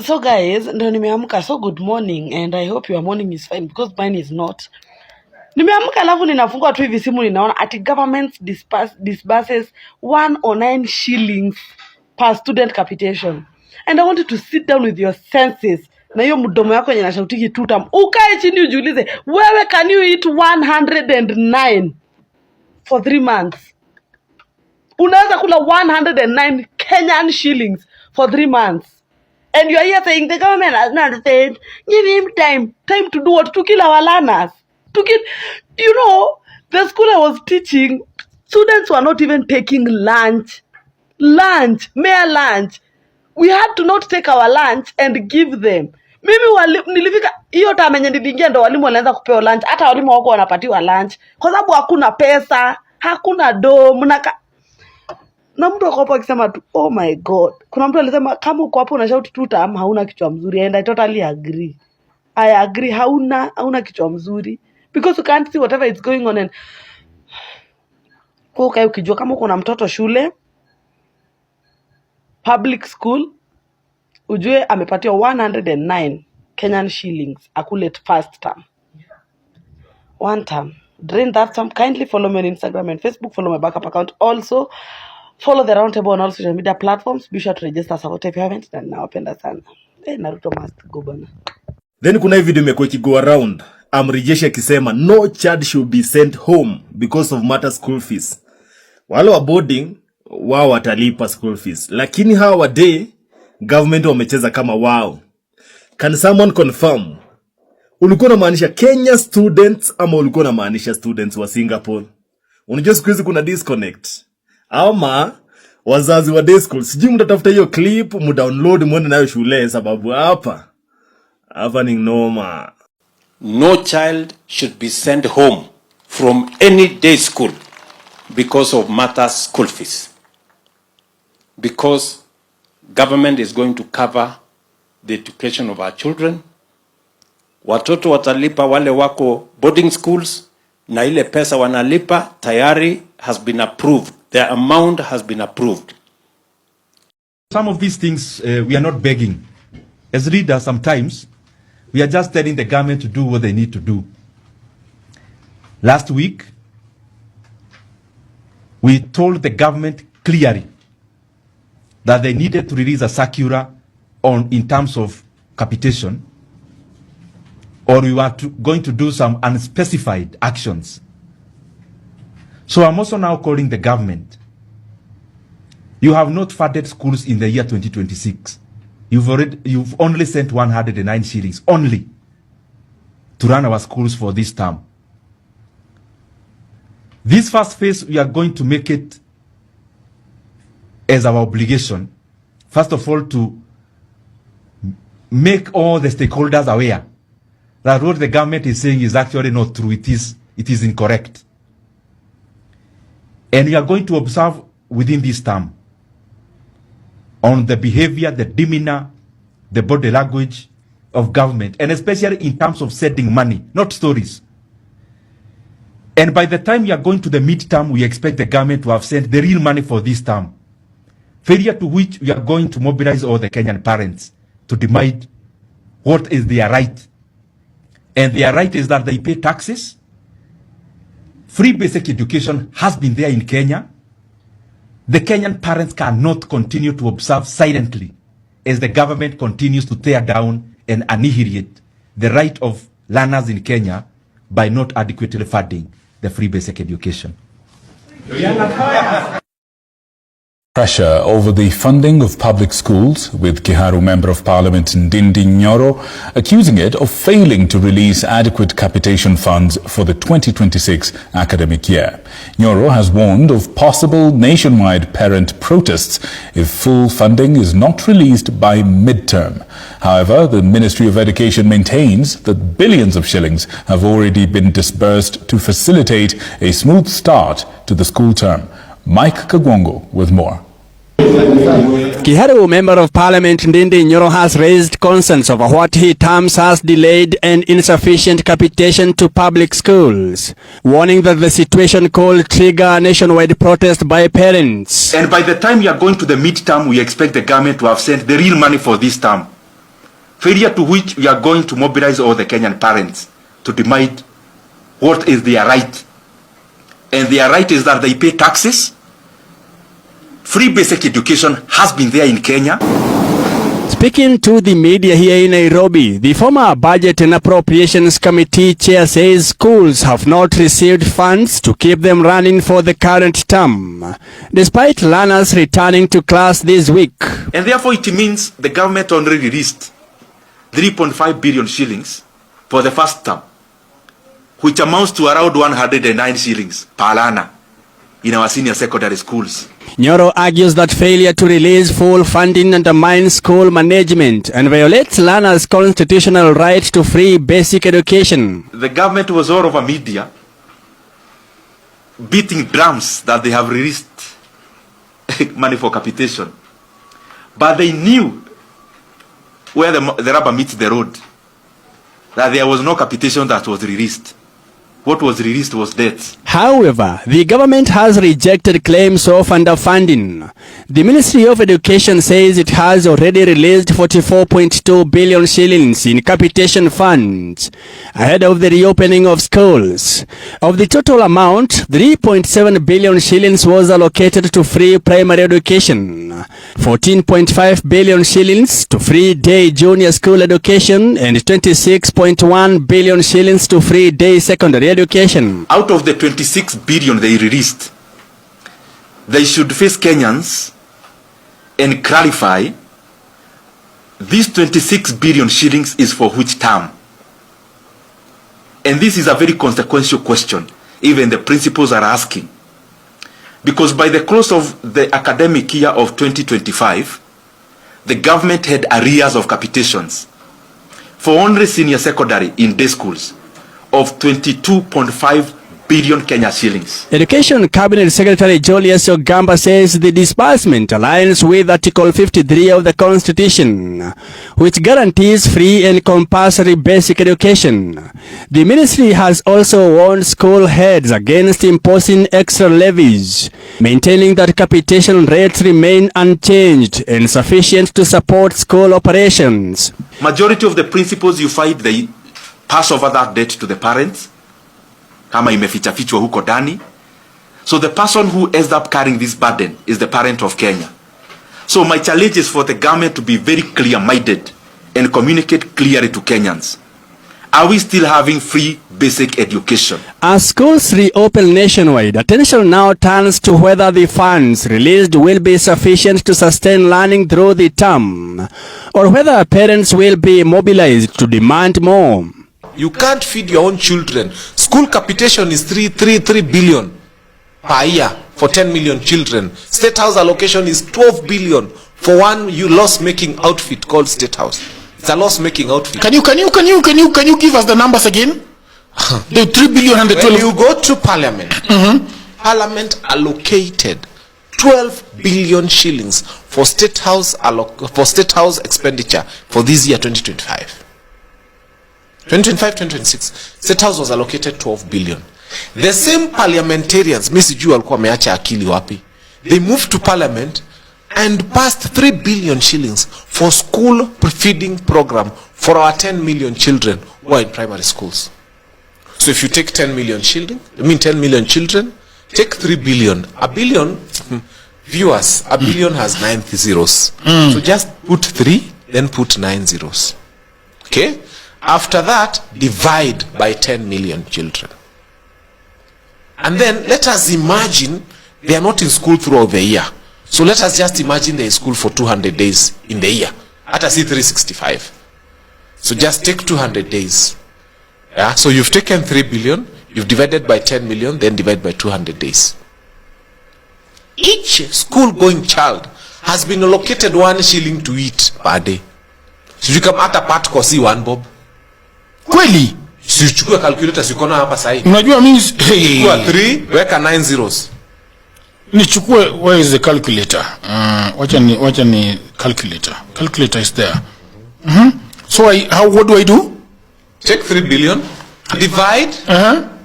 So guys, ndo nimeamka. So good morning and I hope your morning is fine because mine is not. Nimeamka alafu ninafungua tu hivi simu ninaona ati government disburses 109 shillings per student capitation. And I want you to sit down with your senses. Na hiyo mdomo yako yenye nashautiki tutam. Ukae chini ujiulize, wewe can you eat 109 for 3 months? Unaweza kula 109 Kenyan shillings for 3 months. And you are here saying the government has not said, give him time. Time to do what? To kill our learners. To kill, you know, the school I was teaching, students were not even taking lunch. Mere lunch. We had to not take our lunch and give them. Mimi nilifika hiyo time yenye niliingia ndo walimu walianza kupewa lunch. Hata walimu wako wanapatiwa lunch. Kwa sababu hakuna pesa, hakuna do, na mtu akapo akisema tu, oh my god. Kuna mtu alisema kama uko hapo unashout tuta ama hauna kichwa mzuri, and I totally agree. I agree, hauna kichwa mzuri because you can't see whatever is going on. And okay, ukijua kama uko na mtoto shule public school, ujue amepatiwa 109 Kenyan shillings akule first term. One term. Drain that term. Kindly follow me on Instagram and Facebook. Follow my backup account also. Follow the roundtable on all social media platforms. Be sure to register support if you haven't. Na nawapenda sana. Ruto must go bana. Then kuna hii video imekuwa ikigo around. Amrejeshi akisema no child should be sent home because of matter school fees. Wale wa boarding wao watalipa school fees. Lakini hawa wa day government wamecheza kama wao. Can someone confirm? Ulikuwa unamaanisha Kenya students ama ulikuwa unamaanisha students wa Singapore? Unajua siku hizi kuna disconnect. Ama wazazi wa day school, sijui mtatafuta hiyo clip, mdownload mwende nayo shule sababu hapa ni noma. No child should be sent home from any day school because of matter school fees. Because government is going to cover the education of our children. Watoto watalipa wale wako boarding schools na ile pesa wanalipa tayari has been approved. The amount has been approved. Some of these things we are not begging. As leaders, sometimes we are just telling the government to do what they need to do. Last week, we told the government clearly that they needed to release a circular in terms of capitation, or we were going to do some unspecified actions. So I'm also now calling the government. You have not funded schools in the year 2026. You've only sent 109 shillings only to run our schools for this term. This first phase, we are going to make it as our obligation, first of all, to make all the stakeholders aware that what the government is saying is actually not true. It is incorrect. And we are going to observe within this term on the behavior, the demeanor, the body language of government, and especially in terms of sending money, not stories. And by the time we are going to the midterm, we expect the government to have sent the real money for this term. Failure to which we are going to mobilize all the Kenyan parents to demand what is their right. And their right is that they pay taxes. Free basic education has been there in Kenya. The Kenyan parents cannot continue to observe silently as the government continues to tear down and annihilate the right of learners in Kenya by not adequately funding the free basic education. Pressure over the funding of public schools, with Kiharu Member of Parliament Ndindi Nyoro accusing it of failing to release adequate capitation funds for the 2026 academic year. Nyoro has warned of possible nationwide parent protests if full funding is not released by midterm. However, the Ministry of Education maintains that billions of shillings have already been disbursed to facilitate a smooth start to the school term. Mike Kagwongo with more. Kiharu Member of Parliament Ndindi Nyoro has raised concerns over what he terms as delayed and insufficient capitation to public schools, warning that the situation could trigger nationwide protest by parents. And by the time we are going to the midterm, we expect the government to have sent the real money for this term. failure to which we are going to mobilize all the Kenyan parents to demand what is their right. And their right is that they pay taxes. Free basic education has been there in Kenya. Speaking to the media here in Nairobi, the former Budget and Appropriations Committee chair says schools have not received funds to keep them running for the current term, despite learners returning to class this week. And therefore it means the government already released 3.5 billion shillings for the first term, which amounts to around 109 shillings per learner in our senior secondary schools. Nyoro argues that failure to release full funding undermines school management and violates learners' constitutional right to free basic education. The government was all over media beating drums that they have released money for capitation. But they knew where the rubber meets the road, that there was no capitation that was released. What was released was debt. However, the government has rejected claims of underfunding. The Ministry of Education says it has already released 44.2 billion shillings in capitation funds ahead of the reopening of schools. Of the total amount, 3.7 billion shillings was allocated to free primary education, 14.5 billion shillings to free day junior school education, and 26.1 billion shillings to free day secondary education. Out of the 26 billion they released, they should face Kenyans and clarify this 26 billion shillings is for which term. And this is a very consequential question, even the principals are asking. Because by the close of the academic year of 2025, the government had arrears of capitations for only senior secondary in day schools of 22.5 billion Kenya shillings. Education Cabinet Secretary Julius Ogamba says the disbursement aligns with Article 53 of the Constitution, which guarantees free and compulsory basic education. The ministry has also warned school heads against imposing extra levies, maintaining that capitation rates remain unchanged and sufficient to support school operations. Majority of the principals you find, they pass over that debt to the parents, kama imeficha fichwa huko ndani. So the person who ends up carrying this burden is the parent of Kenya. So my challenge is for the government to be very clear-minded and communicate clearly to Kenyans. Are we still having free basic education? As schools reopen nationwide, attention now turns to whether the funds released will be sufficient to sustain learning through the term, or whether parents will be mobilized to demand more. You can't feed your own children. School capitation is 3 billion per year for 10 million children. State House allocation is 12 billion for one loss-making outfit called State House. It's a loss-making outfit. Can you give us the numbers again? The 3 billion and the 12. When you go to Parliament, Parliament allocated 12 billion shillings for State House expenditure for this year 2025. 2025-2026, State House was allocated 12 billion. The same parliamentarians, Mr. Ju alikuwa ameacha akili wapi? They moved to Parliament and passed 3 billion shillings for school feeding program for our 10 million children who are in primary schools. So if you take 10 million children, take 3 billion. A billion, viewers, a billion has 9 zeros. So just put 3, then put 9 zeros. Okay? After that, divide by 10 million children. And then let us imagine they are not in school throughout the year. So let us just imagine they are in school for 200 days in the year. At a 365. So just take 200 days. Yeah? So you've taken 3 billion, you've divided by 10 million, then divide by 200 days. Each school-going child has been allocated 1 shilling to eat per day. So you come at a part kosi 1 bob. Kweli? Sichukue calculator sikona hapa sahi. Unajua means chukua 3 weka 9 zeros. Nichukue, where is the calculator? Wacha ni calculator. Calculator is there. So what do I do? Take 3 billion, divide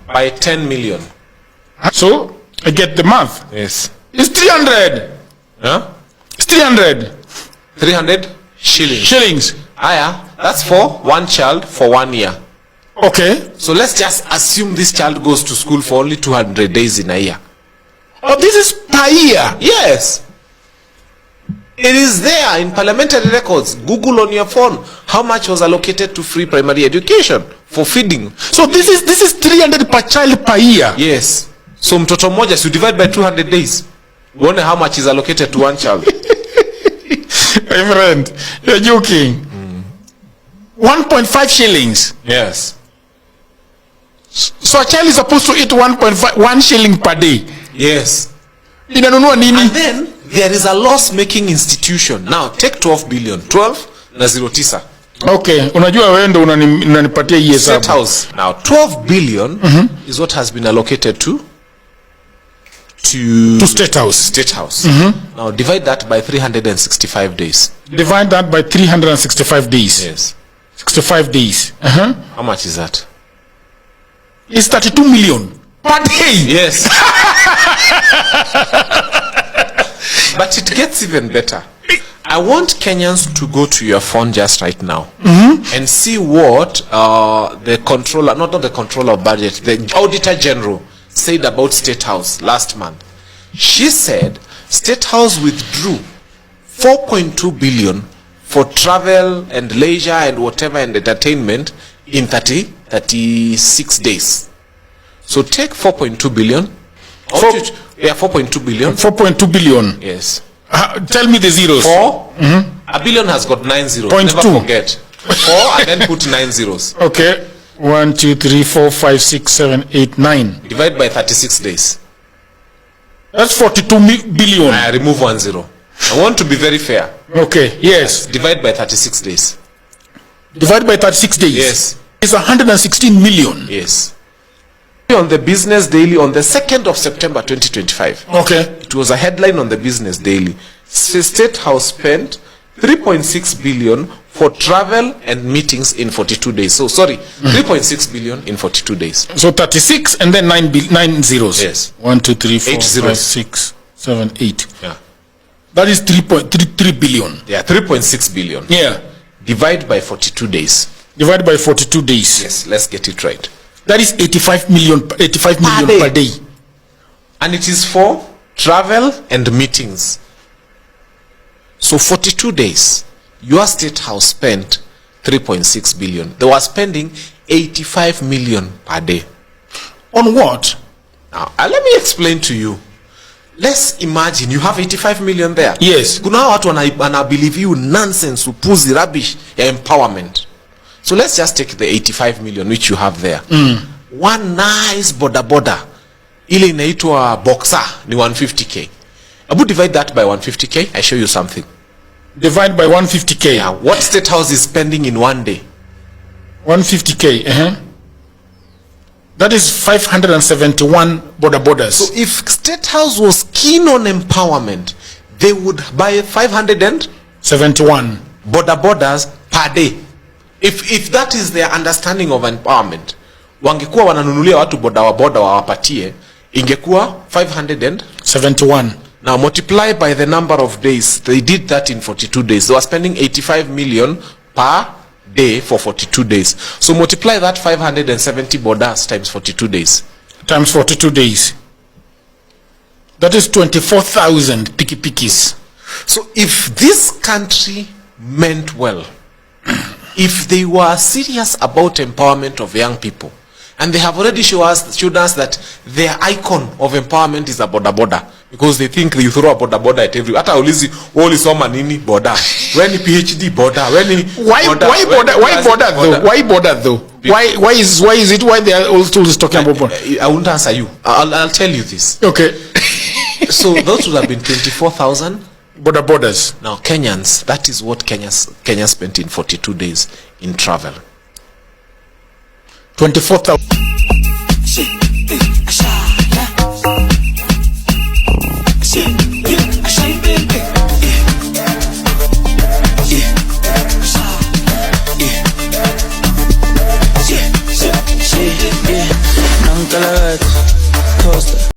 by 10 million. So I get the math. Yes. It's 300. Huh? It's 300. 300 shillings. Shillings. Aya, that's for one child for 1 year. Okay. So let's just assume this child goes to school for only 200 days in a year. Oh, this is per year. Yes. It is there in parliamentary records. Google on your phone how much was allocated to free primary education for feeding. So this is 300 per child per year. Yes. So mtoto mmoja, so you divide by 200 days. Wonder how much is allocated to one child. My friend, you're joking. 1.5 shillings. Yes. So a child is supposed to eat 1 shilling per day. Yes. Inanunua nini? And then there is a loss-making institution. Now take 12 billion. 12 na 09. Okay, unajua wewe ndo unanipatia hii State hesabu. House. Now 12 billion is what has been allocated to State House. State House. Now divide that by 365 days. Divide that by 365 days. Yes. 65 days. How much is that? It's 32 million per day. Yes. But it gets even better. I want Kenyans to go to your phone just right now and see what the controller, not the controller of budget, the Auditor General said about State House last month. She said State House withdrew 4.2 billion for travel and leisure and whatever and entertainment in 36 days. So take 4.2 billion. 4.2 billion. 4.2 billion. Yes. Tell me the zeros. 4. A billion has got 9 zeros. Point Never two. forget. 4 and then put 9 zeros. Okay. 1, 2, 3, 4, 5, 6, 7, 8, 9. Divide by 36 days. That's 42 billion. I remove 1 zero. I want to be very fair. Okay. Yes. Divide by 36 days. Divide by 36 days. Yes. It's 116 million. Yes. On the Business Daily on the 2nd of September 2025. Okay. It was a headline on the Business Daily. State House spent 3.6 billion for travel and meetings in 42 days. So sorry, 3.6 billion in 42 days. So 36 and then 9 zeros. Yes. 1, 2, 3, 4, 8 5, zeros. 6, 7, 8. Yeah. That is 3.3 billion. Yeah, 3.6 billion. Yeah. Divide by 42 days. Divide by 42 days. Yes, let's get it right. That is 85 million per day. And it is for travel and meetings. So 42 days, your State House spent 3.6 billion. They were spending 85 million per day. On what? Now, let me explain to you. Let's imagine you have 85 million there. Yes. Kuna watu wana believe you nonsense, upuzi, rubbish, empowerment. So let's just take the 85 million which you have there. One nice boda ile inaitwa boxer ni 150k. Abu divide that by 150k, I show you something. Divide by 150k. Yeah, what State House is spending in one day? 150k. That is 571 borders. So if State House was keen on empowerment, they would buy 571 borders per day. If that is their understanding of empowerment, wangekuwa wananunulia watu boda wawapatie, ingekuwa 571. Now multiply by the number of days. They did that in 42 days. They were spending 85 million per day for 42 days. So multiply that 570 bodas times 42 days. Times 42 days. That is 24,000 pikis. So if this country meant well, if they were serious about empowerment of young people, and they have already showed us that their icon of empowerment is a boda, because they think you throw a boda at every. Hata ulizi wali soma nini boda, when PhD boda, when why boda though? Why is it why they are also talking about boda? I won't answer you. I'll tell you this. Okay. So those would have been 24,000 borders. Now Kenyans, that is what Kenya spent in 42 days in travel. 24,000.